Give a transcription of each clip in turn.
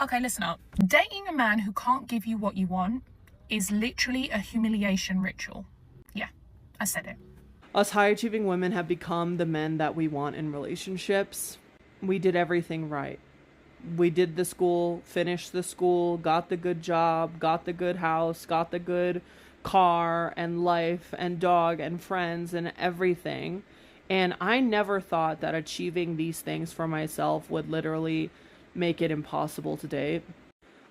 Okay, listen up. Dating a man who can't give you what you want is literally a humiliation ritual. Yeah, I said it. Us high achieving women have become the men that we want in relationships. We did everything right. We did the school, finished the school, got the good job, got the good house, got the good car and life and dog and friends and everything. And I never thought that achieving these things for myself would literally make it impossible to date.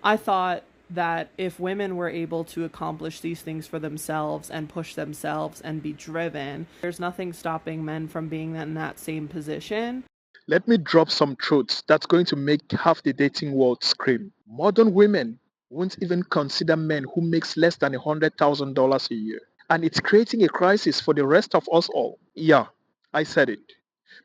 I thought that if women were able to accomplish these things for themselves and push themselves and be driven, there's nothing stopping men from being in that same position. Let me drop some truths that's going to make half the dating world scream. Modern women won't even consider men who makes less than $100,000 a year. And it's creating a crisis for the rest of us all. Yeah, I said it.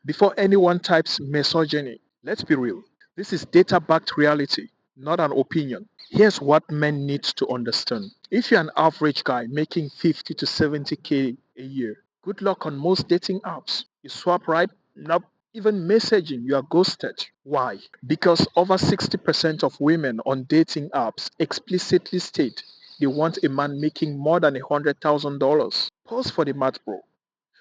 Before anyone types misogyny, let's be real. This is data-backed reality, not an opinion. Here's what men need to understand. If you're an average guy making 50 to 70K a year, good luck on most dating apps. You swipe right, nope. Even messaging, you are ghosted. Why? Because over 60% of women on dating apps explicitly state they want a man making more than $100,000. Pause for the math, bro.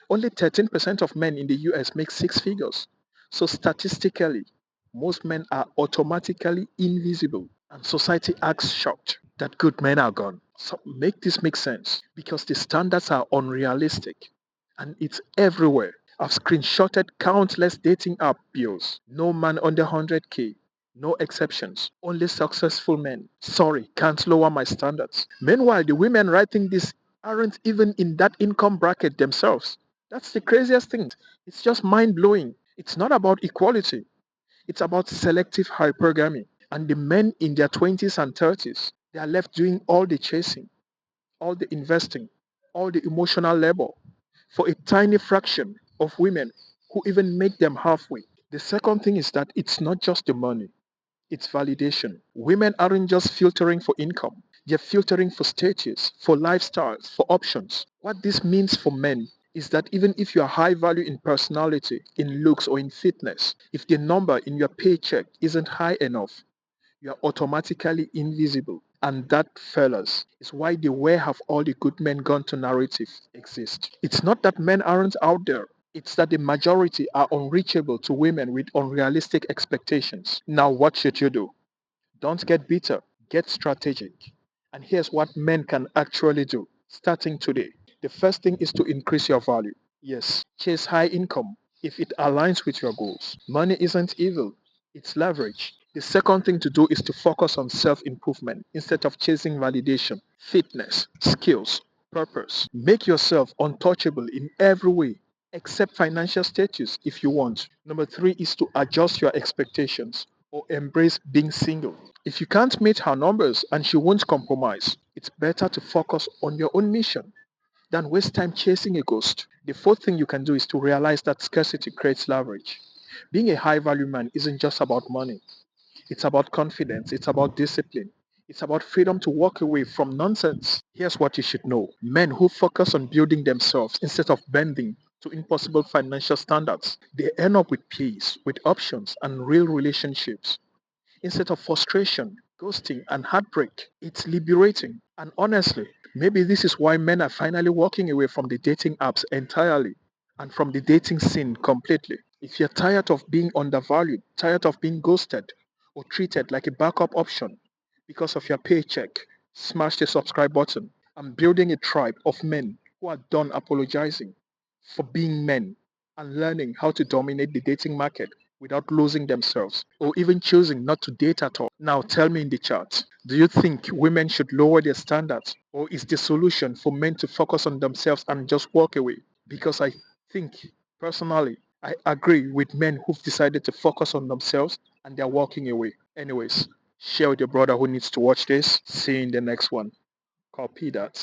Only 13% of men in the US make six figures. So statistically, most men are automatically invisible. And society acts shocked that good men are gone. So make this make sense because the standards are unrealistic and it's everywhere. I've screenshotted countless dating app bios. No man under 100K. No exceptions. Only successful men. Sorry, can't lower my standards. Meanwhile, the women writing this aren't even in that income bracket themselves. That's the craziest thing. It's just mind blowing. It's not about equality, it's about selective hypergamy. And the men in their 20s and 30s, they are left doing all the chasing, all the investing, all the emotional labor for a tiny fraction of women who even make them halfway. The second thing is that it's not just the money, it's validation. Women aren't just filtering for income, they're filtering for status, for lifestyles, for options. What this means for men is that even if you are high value in personality, in looks, or in fitness, if the number in your paycheck isn't high enough, you are automatically invisible. And that, fellas, is why the where have all the good men gone to narrative exist. It's not that men aren't out there. It's that the majority are unreachable to women with unrealistic expectations. Now, what should you do? Don't get bitter, get strategic. And here's what men can actually do starting today. The first thing is to increase your value. Yes, chase high income if it aligns with your goals. Money isn't evil, it's leverage. The second thing to do is to focus on self improvement instead of chasing validation, fitness, skills, purpose. Make yourself untouchable in every way except financial status if you want. Number three is to adjust your expectations or embrace being single. If you can't meet her numbers and she won't compromise, it's better to focus on your own mission than waste time chasing a ghost. The fourth thing you can do is to realize that scarcity creates leverage. Being a high value man isn't just about money, it's about confidence, it's about discipline, it's about freedom to walk away from nonsense. Here's what you should know: men who focus on building themselves instead of bending to impossible financial standards, they end up with peace, with options, and real relationships instead of frustration, ghosting, and heartbreak. It's liberating. And honestly, maybe this is why men are finally walking away from the dating apps entirely and from the dating scene completely. If you're tired of being undervalued, tired of being ghosted, or treated like a backup option because of your paycheck, smash the subscribe button. I'm building a tribe of men who are done apologizing for being men and learning how to dominate the dating market without losing themselves or even choosing not to date at all. Now tell me in the chat, do you think women should lower their standards or is the solution for men to focus on themselves and just walk away? Because I think personally, I agree with men who've decided to focus on themselves and they're walking away. Anyways, share with your brother who needs to watch this. See you in the next one. Copy that.